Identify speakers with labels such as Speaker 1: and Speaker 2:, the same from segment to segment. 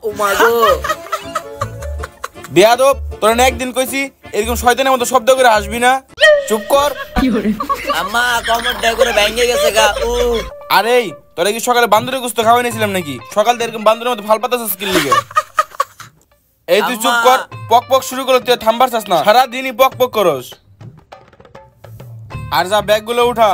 Speaker 1: উমাগো
Speaker 2: বেয়াদব, তোরা না একদিন কইছি এরকম শয়তানের মতো শব্দ করে হাসবি না। চুপ কর।
Speaker 1: আম্মা কমরটা করে ভেঙে গেছে গা।
Speaker 2: আরে তোরা কি সকালে বান্দরের গোশত খাওয়াই নিয়েছিলাম নাকি? সকাল থেকে এরকম বান্দরের মতো ফাল পাতাছিস কি লিগে? এই তুই চুপ কর। পক পক শুরু করলে তুই থামবার চাস না, সারাদিনই পক পক করস। আর যা ব্যাগগুলো উঠা।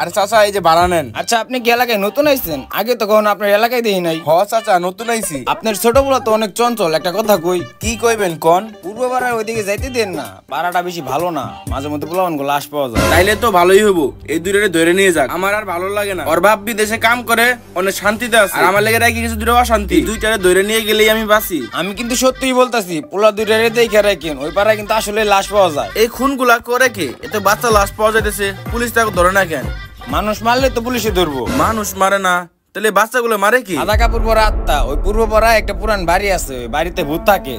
Speaker 2: আরে চাচা এই যে ভাড়া নেন।
Speaker 3: আচ্ছা আপনি কি এলাকায় নতুন আইছেন? আগে তো কখনো আপনার এলাকায় দেখি নাই।
Speaker 2: হ চাচা নতুন আইছি।
Speaker 3: আপনার ছোট বলা তো অনেক চঞ্চল, একটা কথা কই।
Speaker 2: কি কইবেন কোন?
Speaker 3: পূর্ব পাড়ার ওইদিকে যাইতে দেন না, পাড়াটা বেশি ভালো না, মাঝে মধ্যে পোলাপান গুলো লাশ পাওয়া যায়।
Speaker 2: তাইলে তো ভালোই হবো, এই দুইটারে ধরে নিয়ে যাক। আমার আর ভালো লাগে না, ওর বাপ বিদেশে কাম করে অনেক শান্তিতে আছে, আর আমার লেগে রাখি কিছু দূরে অশান্তি। দুইটারে ধরে নিয়ে গেলেই আমি বাঁচি।
Speaker 3: আমি কিন্তু সত্যিই বলতাছি, পোলা দুইটারে দেখে রাখেন, ওই পাড়ায় কিন্তু আসলে লাশ পাওয়া যায়।
Speaker 2: এই খুনগুলা করে কে? এত বাচ্চা লাশ পাওয়া যাইতেছে, পুলিশ তাকে ধরে না কেন?
Speaker 3: মানুষ মারলে তো পুলিশে ধরবো।
Speaker 2: মানুষ মারে না, তাহলে বাচ্চাগুলো মারে কি?
Speaker 3: আধা কাপড় পরা আত্মা, ওই পূর্ব পাড়ায় একটা পুরান বাড়ি আছে, ওই বাড়িতে ভূত থাকে।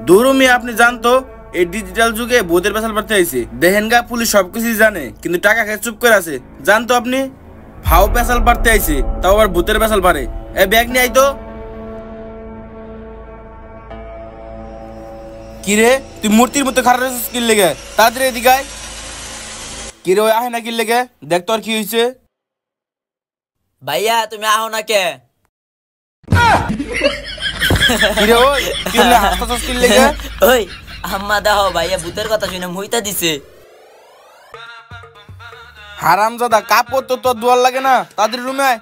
Speaker 2: দূরমি আপনি জানতো এই ডিজিটাল যুগে ভূতের পেশাল পারতে আইছে। দেখেন গা পুলিশ সবকিছুই জানে, কিন্তু টাকা খেয়ে চুপ করে আছে। জানতো আপনি ভাও পেশাল পারতে আইছে, তাও আবার ভূতের পেশাল পারে। এই ব্যাগ নিয়ে আইতো। কিরে তুই মূর্তির মতো খারাপ স্কিল লেগে তাড়াতাড়ি এদিকে আয়। কিরে ওই আহে না কি লেগে দেখ তোর কি হয়েছে।
Speaker 1: ভাইয়া তুমি আহো না কে?
Speaker 2: কিরে ওই কি না হাসতাছস কি লেগে?
Speaker 1: ওই আম্মা দাও, ভাইয়া ভূতের কথা শুনে মুইতা দিছে।
Speaker 2: হারামজাদা কাপড় তো তোর দুয়ার লাগে না, তাদের রুমে আয়।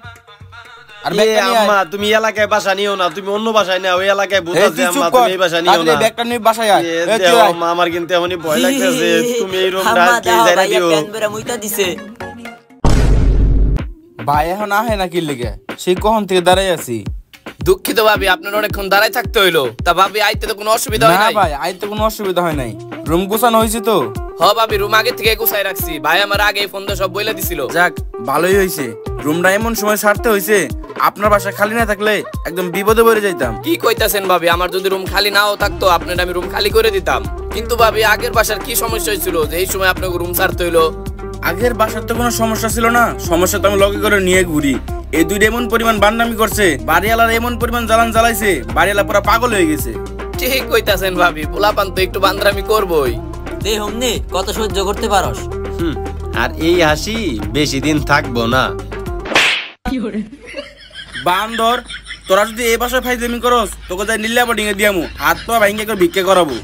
Speaker 2: আর ব্যাগটা নিয়ে আয়।
Speaker 4: আম্মা তুমি এলাকায় বাসা নিও না, তুমি অন্য বাসায় নাও। ওই এলাকায় ভূত আছে আম্মা, তুমি এই বাসা নিও না।
Speaker 2: ব্যাগটা নিয়ে বাসায় আয়। এই তুই আয়।
Speaker 4: আম্মা আমার কিন্তু এমনই ভয় লাগতেছে, তুমি এই রুমটা
Speaker 1: আম্মা
Speaker 4: আজকে
Speaker 1: দাও,
Speaker 4: যাইরা
Speaker 1: ভাইয়া
Speaker 4: দিও।
Speaker 1: প্যান বেরা মুইতা দিছে।
Speaker 2: ভাই এখন আহে না কি লেগে? সেই কখন থেকে দাঁড়াই আছি।
Speaker 5: দুঃখিত ভাবি, আপনার অনেকক্ষণ দাঁড়াই থাকতে হইলো। তা ভাবি আইতে তো কোনো অসুবিধা হয়
Speaker 2: না
Speaker 5: নাই?
Speaker 2: ভাই আইতে কোনো অসুবিধা হয় নাই, রুম গোছানো হয়েছে তো।
Speaker 5: হ ভাবি, রুম আগে থেকে গুছাই রাখছি। ভাই আমার আগে ফোন দিয়ে সব বইলা দিছিল।
Speaker 2: যাক ভালোই হয়েছে, রুমটা এমন সময় সারতে হয়েছে। আপনার বাসা খালি না থাকলে একদম বিপদে পড়ে যাইতাম।
Speaker 5: কি কইতাছেন ভাবি? আমার যদি রুম খালি নাও থাকতো আপনার আমি রুম খালি করে দিতাম। কিন্তু ভাবি আগের বাসার কি সমস্যা হয়েছিল যে এই সময় আপনাকে রুম ছাড়তে হইলো?
Speaker 2: আগের বাসার তো কোনো সমস্যা ছিল না, সমস্যা তো আমি লগে করে নিয়ে ঘুরি। এই দুইটা এমন পরিমাণ বান্দামি করছে, বাড়িওয়ালার এমন পরিমাণ জ্বালান জ্বালাইছে, বাড়িওয়ালা পুরো পাগল হয়ে গেছে।
Speaker 5: ঠিক কইতাছেন ভাবি, পোলাপান তো একটু বান্দরামি করবই।
Speaker 1: দে হমনি কত সহ্য করতে পারস?
Speaker 4: আর এই হাসি বেশি দিন থাকবো না।
Speaker 2: বান্দর তোরা যদি এই বাসায় ফাইজলামি করস, তোকে যাই নীলা বোর্ডিং এ দিয়ামু, হাত পা ভাঙ্গে করে ভিক্ষা করাবো।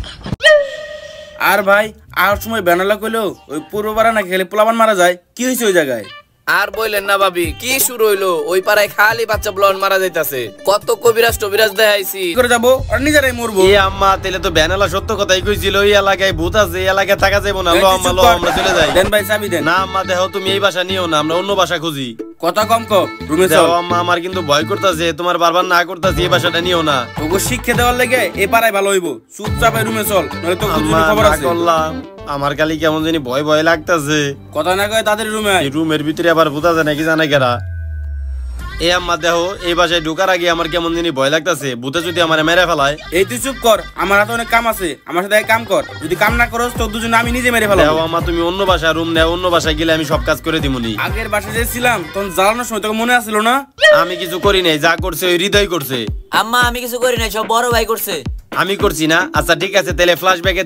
Speaker 2: আর ভাই আর সময় বেনালা কইলো ওই পূর্ব পাড়া না খেলে পোলাপান মারা যায়। কি হয়েছে ওই জায়গায়?
Speaker 5: আর বললেন না ভাবি, কি শুরু হইলো? ওই পাড়ায় খালি বাচ্চা ব্লন মারা যাইতাছে। কত কবিরাজ টবিরাজ দেখাইছি,
Speaker 2: কি করে যাবো? আর নিজেরাই মরবো।
Speaker 4: এ আম্মা তাহলে তো বেনালা সত্য কথাই কইছিল, এই এলাকায় ভূত আছে, এই এলাকায় থাকা যাবো না।
Speaker 2: এই
Speaker 4: লো
Speaker 2: তুই
Speaker 4: আম্মা
Speaker 2: চুপ
Speaker 4: লো,
Speaker 2: কর।
Speaker 4: আমরা চলে যাই।
Speaker 2: দেন ভাই চাবি দেন।
Speaker 4: না আম্মা দেখো তুমি এই বাসা নিও না, আমরা অন্য বাসা খুঁজি।
Speaker 2: কথা কম কর, রুমে চল।
Speaker 4: দেখো আম্মা আমার কিন্তু ভয় করতেছে, তোমার বারবার না করতেছি, এই বাসাটা নিও না।
Speaker 2: তোকে শিক্ষা দেওয়ার লেগে এ পাড়ায় ভালো হইবো। চুপচাপ রুমে চল, নইলে তো
Speaker 4: আম্মা
Speaker 2: খবর
Speaker 4: না
Speaker 2: আছে।
Speaker 4: করলাম, আমার খালি কেমন জানি ভয় ভয় লাগতেছে।
Speaker 2: কথা না কয় তাদের রুমে আয়।
Speaker 4: এই রুমের ভিতরে আবার ভূত আছে নাকি জানে কেরা? এই আম্মা দেখো এই বাসায় ঢোকার আগে আমার কেমন জানি ভয় লাগতেছে, ভূতে যদি আমার মেরে ফেলায়।
Speaker 2: এই তুই চুপ কর, আমার হাতে অনেক কাম আছে, আমার সাথে কাম কর। যদি কাম না করস তো দুজনে আমি নিজে মেরে ফেলাবো।
Speaker 4: দেখো আম্মা তুমি অন্য বাসায় রুম নেও, অন্য বাসায় গেলে আমি সব কাজ করে দিমুনি।
Speaker 2: আগের বাসায় যে ছিলাম তখন জ্বালানোর সময় তোকে মনে আসছিল না?
Speaker 4: আমি কিছু করি নাই, যা করছে ওই হৃদয় করছে।
Speaker 1: আম্মা আমি কিছু করি নাই, সব বড় ভাই করছে।
Speaker 4: আমি করছি না? আচ্ছা ঠিক আছে, তাহলে ফ্ল্যাশব্যাকে